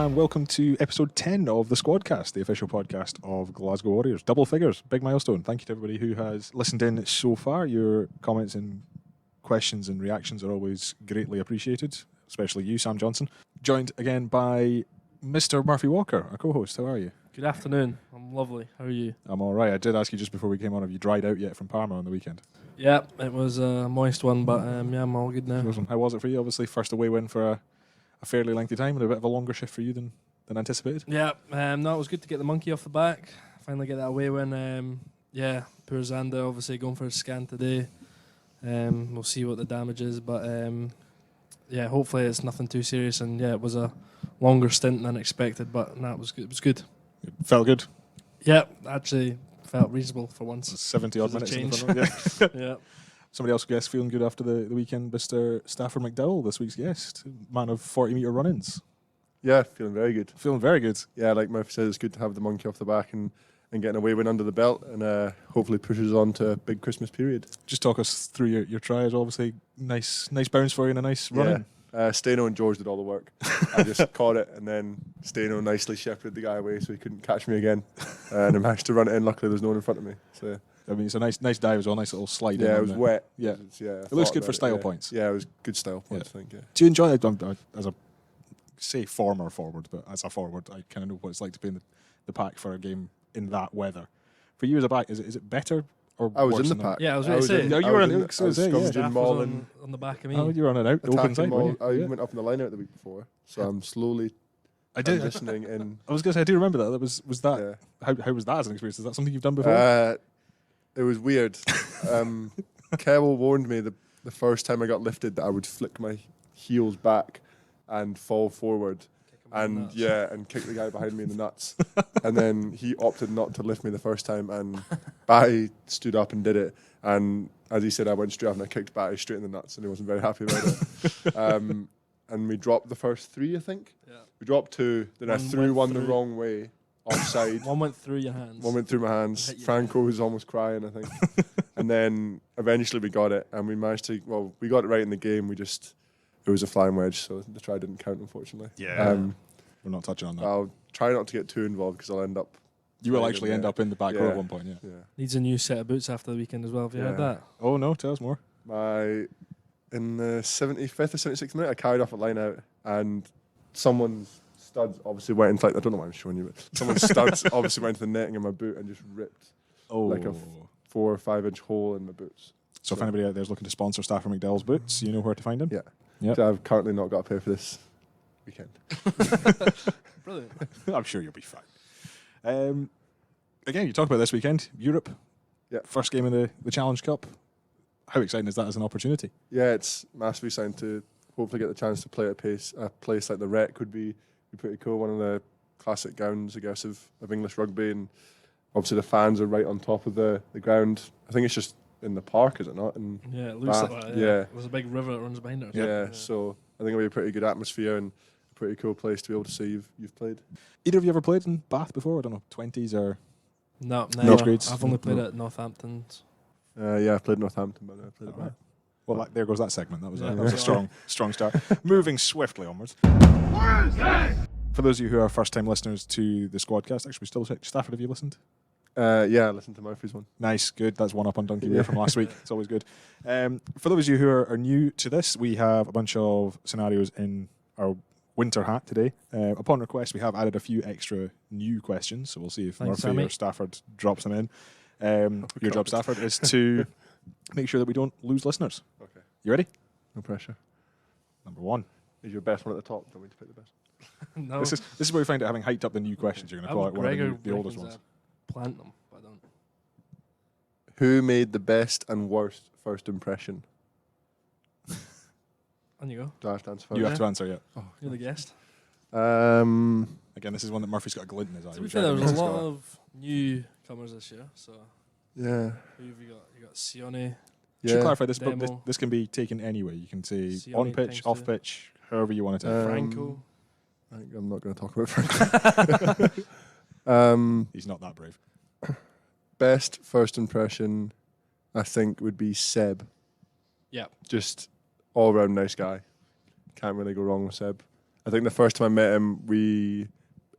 and welcome to episode 10 of the Squadcast, the official podcast of Glasgow Warriors. Double figures, big milestone. Thank you to everybody who has listened in so far. Your comments and questions and reactions are always greatly appreciated, especially you, Sam Johnson. Joined again by Mr. Murphy Walker, our co-host. How are you? Good afternoon. I'm lovely. How are you? I'm all right. I did ask you just before we came on, have you dried out yet from Parma on the weekend? Yeah, it was a moist one, but yeah, I'm all good now. How was it for you? Obviously, first away win for a fairly lengthy time and a bit of a longer shift for you than anticipated. Yeah, no, it was good to get the monkey off the back. Finally get that away win. Yeah, poor Xander obviously going for a scan today. We'll see what the damage is, but yeah, hopefully it's nothing too serious. And yeah, it was a longer stint than expected, but no, it was good. It was good. It felt good. Yeah, actually felt reasonable for once. 70 odd minutes. Change. Yeah. Somebody else guessed feeling good after the weekend, Mr. Stafford McDowall, this week's guest, man of 40-metre run-ins. Yeah, feeling very good. Feeling very good. Yeah, like Murphy said, it's good to have the monkey off the back and getting a away win under the belt, and hopefully pushes on to a big Christmas period. Just talk us through your try as obviously nice bounce for you and a nice run-in. Steno and George did all the work. I just caught it, and then Steno nicely shepherded the guy away so he couldn't catch me again, and I managed to run it in. Luckily, there's no one in front of me. So. I mean, it's a nice dive as well, nice little slide. Yeah, it was wet. Yeah, it looks good for style points. Yeah, it was good style points. I think. Yeah. Do you enjoy it as a former forward, but as a forward, I kind of know what it's like to be in the pack for a game in that weather. For you as a back, is it better or I was worse in the pack. Yeah, I was going to say. No, you were on the back of me. Oh, you were on an open side. I went up in the line out the week before, so I'm slowly. I did. Transitioning in. I was going to say I do remember that. Was that? Yeah. How was that as an experience? Is that something you've done before? It was weird. Kevil warned me the first time I got lifted that I would flick my heels back and fall forward and kick the guy behind me in the nuts. And then he opted not to lift me the first time, and Batty stood up and did it. And as he said, I went straight up and I kicked Batty straight in the nuts, and he wasn't very happy about it. And we dropped the first three, I think. Yeah. We dropped two, then I threw one the wrong way. Offside. One went through your hands. One went through my hands. Franco was almost crying, I think. And then eventually we got it, and we managed to. Well, we got it right in the game. It was a flying wedge, so the try didn't count, unfortunately. Yeah. We're not touching on that. I'll try not to get too involved because I'll end up. You will actually end up in the back row at one point. Yeah. Needs a new set of boots after the weekend as well. Have you heard that? Oh no, tell us more. In the 75th or 76th minute, I carried off a line out, and someone's studs obviously went into, like, I don't know why I'm showing you, but someone's studs obviously went into the netting in my boot and just ripped like a 4 or 5 inch hole in my boots. So if anybody out there is looking to sponsor Stafford McDowall's boots, you know where to find them? Yeah. So I've currently not got a pair for this weekend. Brilliant. I'm sure you'll be fine. Again, you talk about this weekend, Europe. Yeah. First game of the Challenge Cup. How exciting is that as an opportunity? Yeah, it's massively exciting to hopefully get the chance to play at a place like the Rec would be pretty cool. One of the classic grounds, I guess, of English rugby, and obviously the fans are right on top of the ground. I think it's just in the park, is it not? And yeah, it looks like that. Yeah. There's a big river that runs behind it. Yeah, so I think it'll be a pretty good atmosphere and a pretty cool place to be able to say you've played. Either of you ever played in Bath before? I don't know, 20s or no, grades? I've only played at Northampton. Yeah, I've played Northampton, but I played at Bath. Well, there goes that segment. That was a strong start. Moving swiftly onwards. For those of you who are first-time listeners to the Squadcast, actually, we still check. Stafford, have you listened? Yeah, I listened to Murphy's one. Nice, good. That's one up on Donkey Beer from last week. It's always good. For those of you who are new to this, we have a bunch of scenarios in our winter hat today. Upon request, we have added a few extra new questions, so we'll see if Murphy or Stafford drops them in. Your job, Stafford, is to make sure that we don't lose listeners. Okay. You ready? No pressure. Number 1. Is your best one at the top? Don't we pick the best? No. This is where we find out having hyped up the new questions. You're going to call out one of the oldest ones. Plant them, but I don't. Who made the best and worst first impression? On you go. Do I have to answer first? You have to answer, yeah. Oh, you're the guest. Again, this is one that Murphy's got a glint in his eye. To be fair, there was a lot of newcomers this year, so. Yeah. Who have you got? You got Sione. Should clarify this, but this can be taken anyway. You can say Sione on pitch, off pitch, however you want it to. Franco. I think I'm not going to talk about Franco. He's not that brave. Best first impression, I think, would be Seb. Yeah. Just all round nice guy. Can't really go wrong with Seb. I think the first time I met him,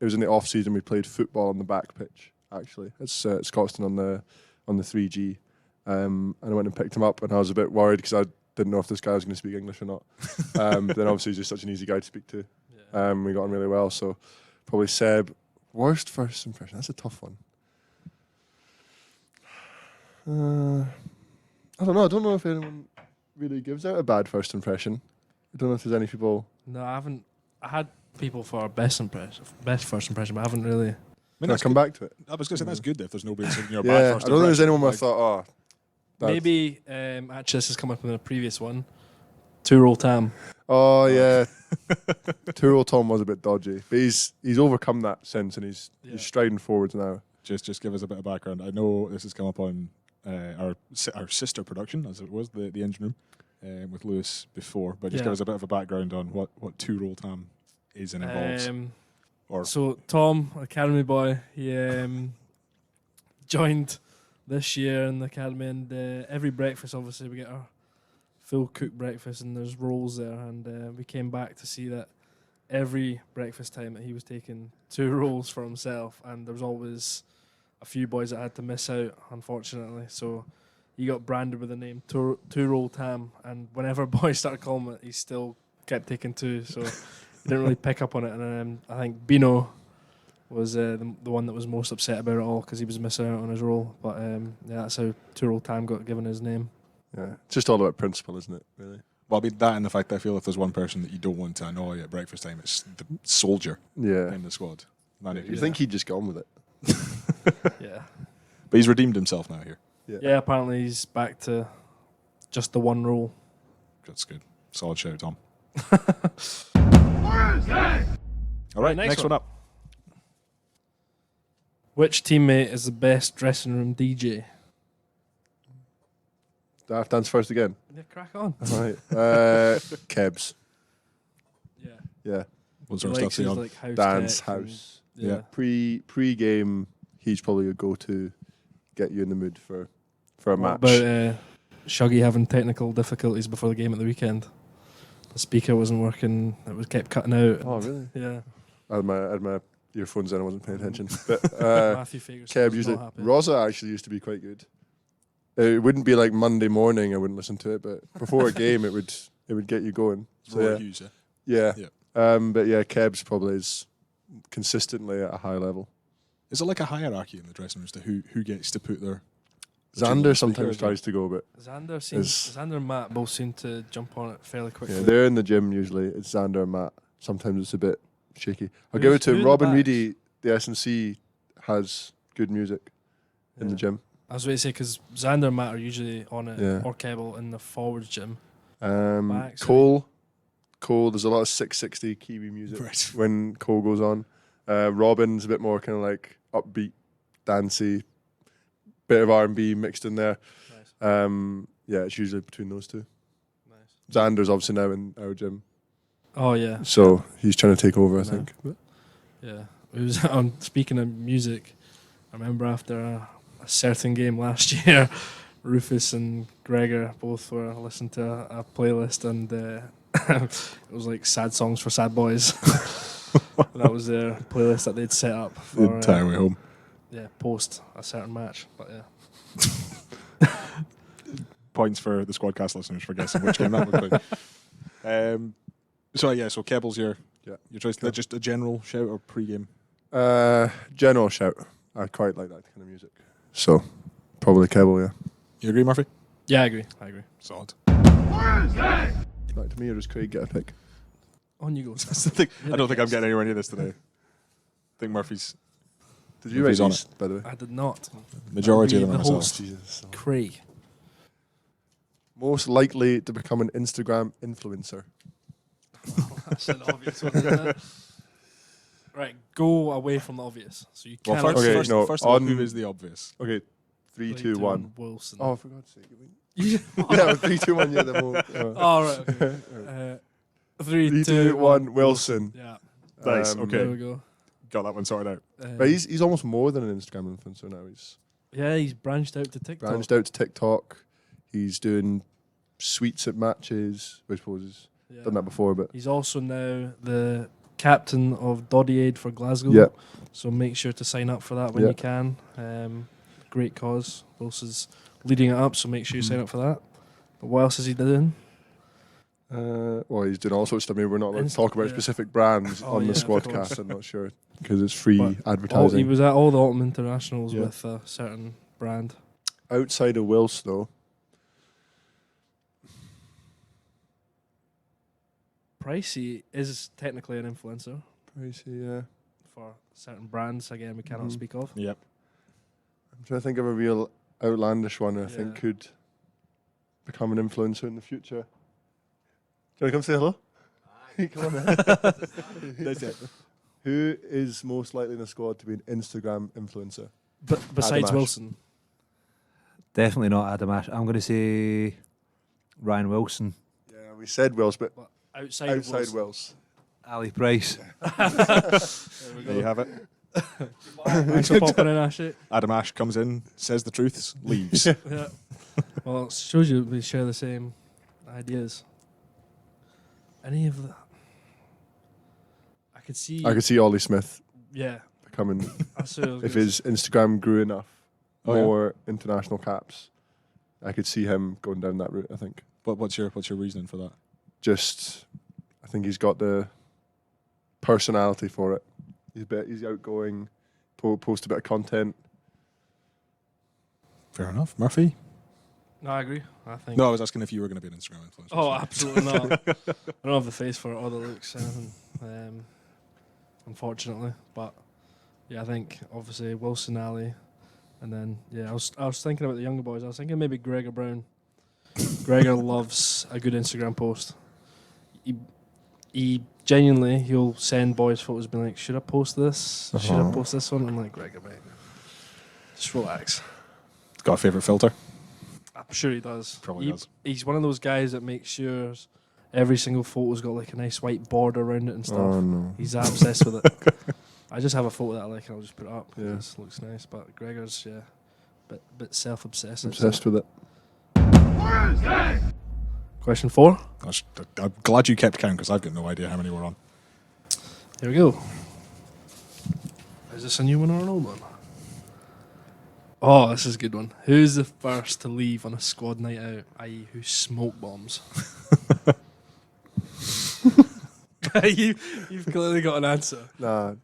it was in the off season. We played football on the back pitch. Actually, it's Scotstoun on the 3G, and I went and picked him up, and I was a bit worried because I didn't know if this guy was going to speak English or not. But then obviously he's just such an easy guy to speak to. Yeah. We got on really well. So probably Seb. Worst first impression. That's a tough one. I don't know. I don't know if anyone really gives out a bad first impression. I don't know if there's any people. No, I haven't. I had people for best first impression, but I haven't really. Can I come back to it? I was going to say that's good if there's nobody saying you're Yeah, bad I first don't think there's impression, anyone where I like- thought, Maybe actually this has come up in a previous one. Two-roll Tam. oh yeah. Tyrrell Tom was a bit dodgy, but he's overcome that since, and he's striding forwards now. Just give us a bit of background. I know this has come up on our sister production, as it was, the engine room, with Lewis before, but just give us a bit of a background on what two-roll Tam is and involves. So Tom, academy boy, he joined this year in the academy, and every breakfast, obviously, we get our full cooked breakfast, and there's rolls there, and we came back to see that every breakfast time that he was taking 2 rolls for himself, and there was always a few boys that had to miss out, unfortunately. So he got branded with the name Two-Roll Tam, and whenever boys started calling it, he still kept taking 2, so he didn't really pick up on it. And I think Bino was the one that was most upset about it all because he was missing out on his roll. But that's how Two-Roll Tam got given his name. Yeah, it's just all about principle, isn't it? Really. Well, I mean, that and the fact that I feel if there's one person that you don't want to annoy at breakfast time, it's the soldier Yeah. in the squad. You think he'd just go on with it? Yeah. But he's redeemed himself now here. Yeah, apparently he's back to just the 1 roll. That's good. Solid shout, Tom. All right, next one up. Which teammate is the best dressing room DJ? Do I have to answer first again? Yeah, crack on. All right. Kebs. Yeah. Yeah. What He sort of likes stuff his, on? like, house Dan's tech and- house. Yeah. Pre-game, he's probably a go-to, get you in the mood for a What match. about Shuggy having technical difficulties before the game at the weekend? The speaker wasn't working. It was kept cutting out. Oh, really? Yeah. I had my earphones in. I wasn't paying attention. But Matthew Fagerson Keb was usually. not happy. Rosa actually used to be quite good. It wouldn't be like Monday morning. I wouldn't listen to it, but before a game, it would get you going. So, Rory yeah. Hughes, Yeah. Yeah. But yeah, Kebs probably is consistently at a high level. Is it like a hierarchy in the dressing room as to who gets to put their... Xander sometimes tries to go, but Xander and Matt both seem to jump on it fairly quickly. yeah, they're in the gym usually. It's Xander and Matt. Sometimes it's a bit shaky. I'll Who's- give it who in to the Robin backs? Reedy. The S&C has good music in the Yeah. gym. I was going to say, because Xander and Matt are usually on it, Yeah. or Kebble in the forwards gym. Backs, Cole, there's a lot of 660 Kiwi music Right. when Cole goes on. Robin's a bit more kind of like upbeat, dancey, bit of R&B mixed in there. Nice. Yeah, it's usually between those two. Nice. Xander's obviously now in our gym, Oh, yeah. so he's trying to take over, I No. think. But Yeah. It was speaking of music, I remember after a certain game last year, Rufus and Gregor both were listening to a playlist, and it was like sad songs for sad boys. That was their playlist that they'd set up The for entire way home. post a certain match. But yeah. Points for the Squadcast listeners for guessing which game that would be. So Kebble's your choice. Cool. Just a general shout or pre-game? general shout. I quite like that kind of music. So, probably Kebble, yeah. You agree, Murphy? Yeah, I agree. Solid. Back to me, or does Craig get a pick? On you go. That's the thing. I don't think I'm getting anywhere near this today. I think Murphy's Did you write Murphy's on these, by the way? I did not. majority of them The are myself. host. Jesus. Craig. Most likely to become an Instagram influencer. That's an obvious one, isn't it? Right, go away from the obvious. So you Well, cannot first, Okay, first, no, first of all, on- who is the obvious? Okay, 3, 2, 3, 1. Wilson. Oh, for God's sake. Yeah. Yeah, 3, 2, 1, yeah, the whole. Oh, right. Okay. 3, 3, 2, 1, Wilson. Yeah. Nice, Um, okay. There we go. Got that one sorted out. But he's almost more than an Instagram influencer now. He's Yeah, he's branched out to TikTok. branched out to TikTok. He's doing sweets at matches, which was Yeah. done that before, but He's also now the captain of Doddy Aid for Glasgow. Yeah. So make sure to sign up for that when Yeah. you can. Great cause. Wilson's leading it up, so make sure you sign up for that. But what else is he doing? Well, he's doing all sorts of stuff. Maybe we're not allowed to talk about Yeah. specific brands Oh, on the yeah, of course. Squadcast. I'm not sure because it's free But he advertising. was at all the Autumn Internationals Yeah. with a certain brand. Outside of Wills, though, Pricey is technically an influencer Pricey, yeah. for certain brands. Again, we cannot Mhm. speak of. Yep. I'm trying to think of a real outlandish one I think Yeah. could become an influencer in the future. Do you want to come say hello? Come on, man. That's it. Who is most likely in the squad to be an Instagram influencer? But besides Ash. Wilson, Definitely not Adam Ash. I'm going to say Ryan Wilson, Yeah, we said Wills, but outside, outside Wilson. Wills. Ali Price. There you have it. Thanks for popping in, Ashley. Adam Ash comes in, says the truths, leaves. Yeah. Well, it shows you we share the same ideas. Any of that? I could see. I could see Ollie Smith Yeah. becoming, That's what I was if gonna his Instagram grew enough, Oh, yeah. more international caps. I could see him going down that route, I think. What's your reasoning for that? Just, I think he's got the personality for it. He's outgoing, post a bit of content. Fair enough. Murphy? No, I agree. I think. No, I was asking if you were going to be an Instagram influencer. Oh, absolutely not. I don't have the face for it or the looks, anything. Unfortunately, but yeah, I think obviously Wilson, Ali, and then I was thinking about the younger boys. I was thinking maybe Gregor Brown. Gregor loves a good Instagram post. He genuinely he'll send boys photos, being like, "Should I post this? Should I post this one?" I'm like, Gregor, mate, just relax. Got a favourite filter? I'm sure he does. Probably does. He's one of those guys that makes sure every single photo's got like a nice white border around it and stuff. Oh no. He's obsessed with it. I just have a photo that I like and I'll just put it up. Yeah. It looks nice. But Gregor's, bit self-obsessed. Obsessed with it. Question 4. I'm glad you kept count because I've got no idea how many we're on. Here we go. Is this a new one or an old one? Oh, this is a good one. Who's the first to leave on a squad night out, i.e. who smoke bombs? You've clearly got an answer. Nah.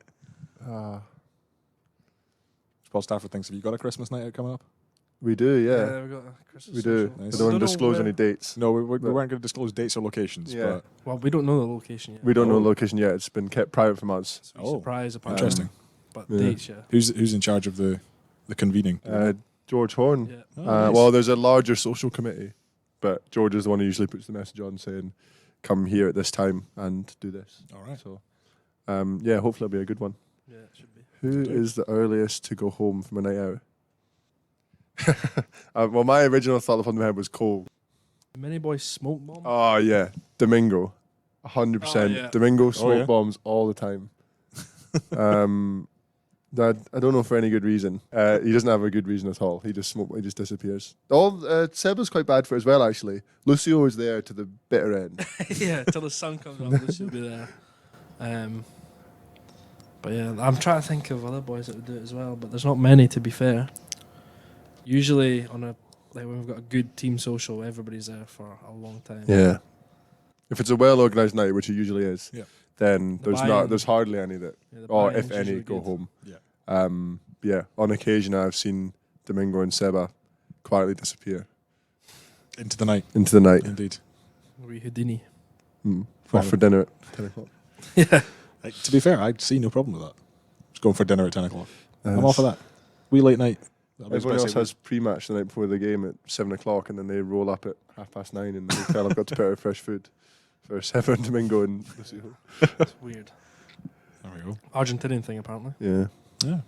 Paul Stafford thinks, have you got a Christmas night out coming up? We do, yeah. We've got a Christmas We do. social. Nice. We don't want Don't to know disclose where- any dates. No, we weren't But- going to disclose dates or locations. Yeah. Well, we don't know the location yet. We don't know Oh. the location yet. It's been kept private from us. So we Oh, surprise apart. Interesting. But Yeah. dates, yeah. Who's in charge of the convening? George Horn. Yeah. Oh, nice. Well, there's a larger social committee, but George is the one who usually puts the message on saying, come here at this time and do this. All right. So, yeah, hopefully it'll be a good one. Yeah, it should be. Who do. is the earliest to go home from a night out? Well, my original thought off the top of my head was Cole. Many boys smoke bomb. Oh, yeah. Domingo. 100%. Oh, yeah. Domingo smoke yeah. bombs all the time. That I don't know for any good reason. He doesn't have a good reason at all. He just disappears. Seba's quite bad for it as well, actually. Lucio is there to the bitter end. Yeah, till the sun comes up, this will be there. But yeah, I'm trying to think of other boys that would do it as well, but there's not many, to be fair. Usually when we've got a good team social, everybody's there for a long time. Yeah. If it's a well organised night, which it usually is, Yeah. then The there's buy-in. there's hardly any that, Yeah, the or buy-in's if any, usually go good. home. Yeah. Yeah. On occasion, I've seen Domingo and Seba quietly disappear Into the night, into the night. indeed. Wee Houdini. Off for dinner at 10 o'clock. Yeah. To be fair, I see no problem with that. Just going for dinner at 10 o'clock. I'm Yes. all for that. We late night. Everyone else has pre-match the night before the game at 7 o'clock, and then they roll up at 9:30 in the hotel. I've got to prepare fresh food for Seba and Domingo and Lucio. It's weird. There we go. Argentinian thing, apparently. Yeah. Yeah.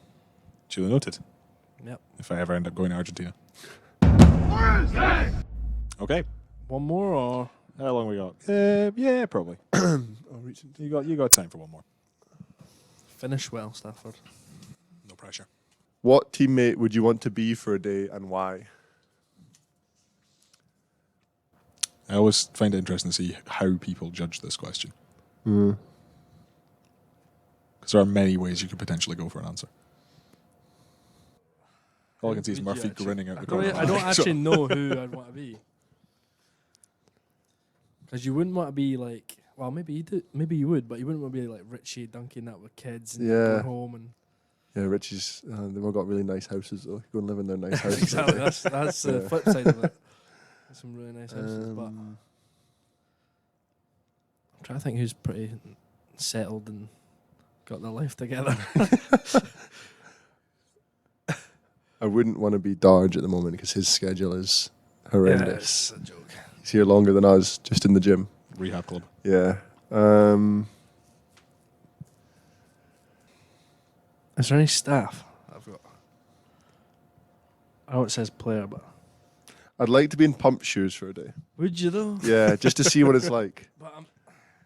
Duly noted. Yep. If I ever end up going to Argentina. Okay. One more, or How long we got? Yeah, probably. I'll reach into You got time for one more. finish well, Stafford. No pressure. What teammate would you want to be for a day and why? I always find it interesting to see how people judge this question. Because there are many ways you could potentially go for an answer. All I can see is Murphy grinning out the corner. I don't actually know who I'd want to be. Because you wouldn't want to be like, well, maybe you do, maybe you would, but you wouldn't want to be like Richie dunking that with kids and going home and. Yeah, Richie's. They've all got really nice houses though. Go and live in their nice houses. Exactly. That's the flip side of it. There's some really nice houses, but I'm trying to think who's pretty settled and got their life together. I wouldn't want to be Darge at the moment because his schedule is horrendous. Yeah, it's a joke. He's here longer than us, just in the gym. Rehab club. Yeah. Is there any staff I've got? I know it says player, but I'd like to be in pump shoes for a day. would you though? Yeah, just to see what it's like. But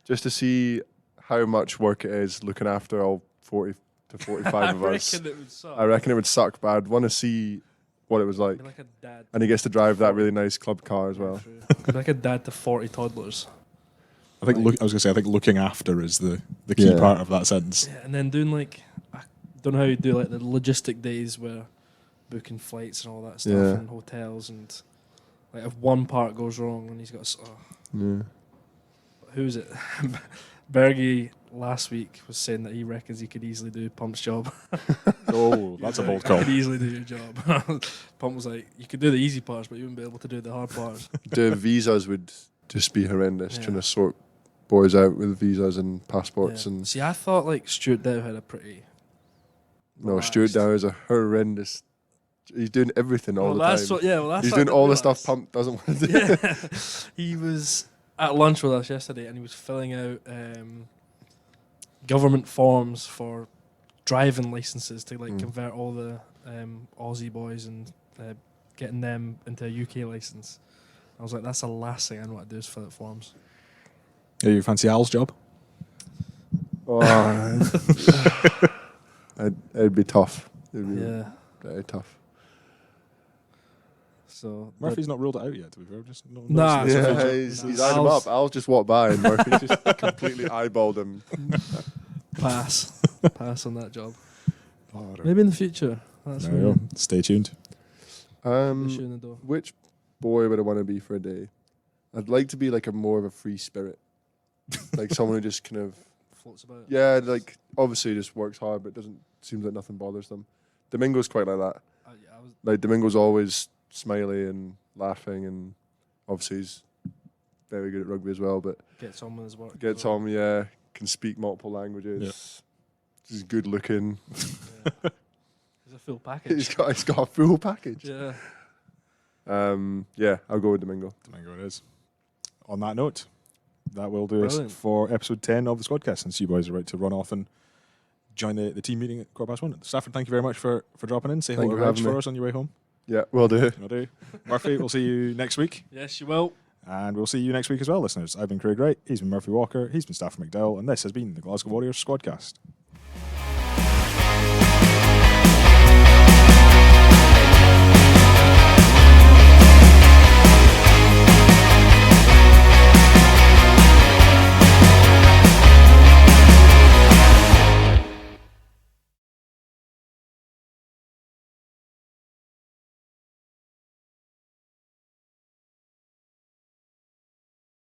Just to see how much work it is looking after all 40 to 45 of us. reckon it would suck. I reckon it would suck, but I'd want to see what it was like. Be like a dad. And he gets to drive that really nice club car as well. Be like a dad to 40 toddlers. I think I was going to say, I think looking after is the key part of that sentence. Yeah, and then doing like, I don't know how you do like the logistic days where booking flights and all that stuff and hotels and like if one part goes wrong and he's got who is it? Bergie last week was saying that he reckons he could easily do Pump's job. Oh, that's a bold I call. could easily do your job. Pump was like, you could do the easy parts, but you wouldn't be able to do the hard parts. The visas would just be horrendous, Yeah. trying to sort boys out with visas and passports. Yeah. And See, I thought like Stuart Dow had a pretty. no, relaxed- Stuart Dow is a horrendous. He's doing everything all the that's time. what, yeah, well, that's He's what I doing all the didn't stuff realise. Pump doesn't want to do. Yeah, he was at lunch with us yesterday, and he was filling out government forms for driving licenses to like convert all the Aussie boys and getting them into a UK license. I was like, that's the last thing I want to do is fill out forms. Yeah, you fancy Al's job? Oh, it'd be tough. It'd be Yeah. very tough. So Murphy's not ruled it out yet, to be fair. Just not Nah. noticed It's a it. full Yeah, job. he's Nah. eyed him up. I'll just walk by and Murphy just completely eyeballed him. pass on that job. Oh, right. Maybe in the future. That's There you go. Stay tuned. the shoe in the door. Which boy would I want to be for a day? I'd like to be like a more of a free spirit, like someone who just kind of Floats about. like obviously just works hard, but doesn't seems like nothing bothers them. Domingo's quite like that. Yeah, I was, Like Domingo's always smiley and laughing, and obviously he's very good at rugby as well. But gets on with his work. gets on, can speak multiple languages. He's good looking. Yeah. He's a full package. he's got a full package. Yeah. I'll go with Domingo. Domingo it is. On that note, that will do Brilliant. us for episode 10 of the Squadcast, since you boys are about to run off and join the team meeting at 1:15. Stafford, thank you very much for dropping in. Say Thank hello you to for Reg having for me. us on your way home. Yeah, will do. Will do. Murphy, we'll see you next week. Yes, you will. And we'll see you next week as well, listeners. I've been Craig Wright, he's been Murphy Walker, he's been Stafford McDowall, and this has been the Glasgow Warriors Squadcast.